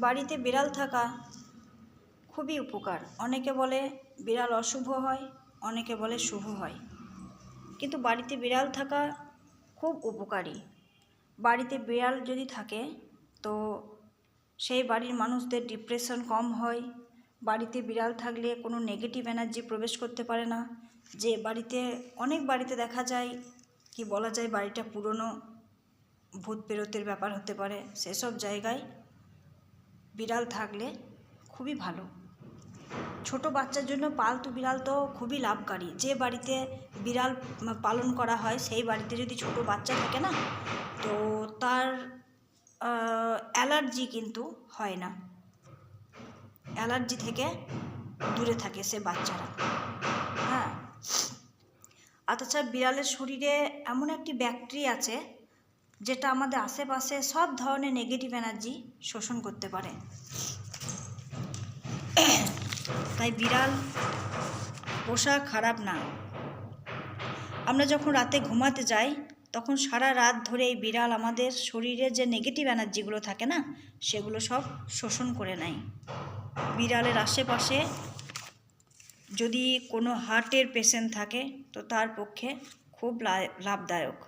বাড়িতে বিড়াল থাকা খুবই উপকার। অনেকে বলে বিড়াল অশুভ হয়, অনেকে বলে শুভ হয়, কিন্তু বাড়িতে বিড়াল থাকা খুব উপকারী। বাড়িতে বিড়াল যদি থাকে তো সেই বাড়ির মানুষদের ডিপ্রেশন কম হয়। বাড়িতে বিড়াল থাকলে কোনো নেগেটিভ এনার্জি প্রবেশ করতে পারে না। যে বাড়িতে, অনেক বাড়িতে দেখা যায় কি বলা যায় বাড়িটা পুরনো, ভূত প্রেরতের ব্যাপার হতে পারে, সেসব জায়গায় বিড়াল থাকলে খুবই ভালো। ছোট বাচ্চার জন্য পালতু বিড়াল তো খুবই লাভকারী। যে বাড়িতে বিড়াল পালন করা হয় সেই বাড়িতে যদি ছোট বাচ্চা থাকে না, তো তার অ্যালার্জি কিন্তু হয় না, অ্যালার্জি থেকে দূরে থাকে সে বাচ্চারা। হ্যাঁ, আর তাছাড়া বিড়ালের শরীরে এমন একটি ব্যাকটেরিয়া আছে যেটা আমাদের আশেপাশে সব ধরনের নেগেটিভ এনার্জি শোষণ করতে পারে। তাই বিড়াল পোষা খারাপ না। আমরা যখন রাতে ঘুমাতে যাই তখন সারা রাত ধরে এই বিড়াল আমাদের শরীরে যে নেগেটিভ এনার্জিগুলো থাকে না, সেগুলো সব শোষণ করে নেয়। বিড়ালের আশেপাশে যদি কোনো হার্টের পেশেন্ট থাকে তো তার পক্ষে খুব লাভদায়ক।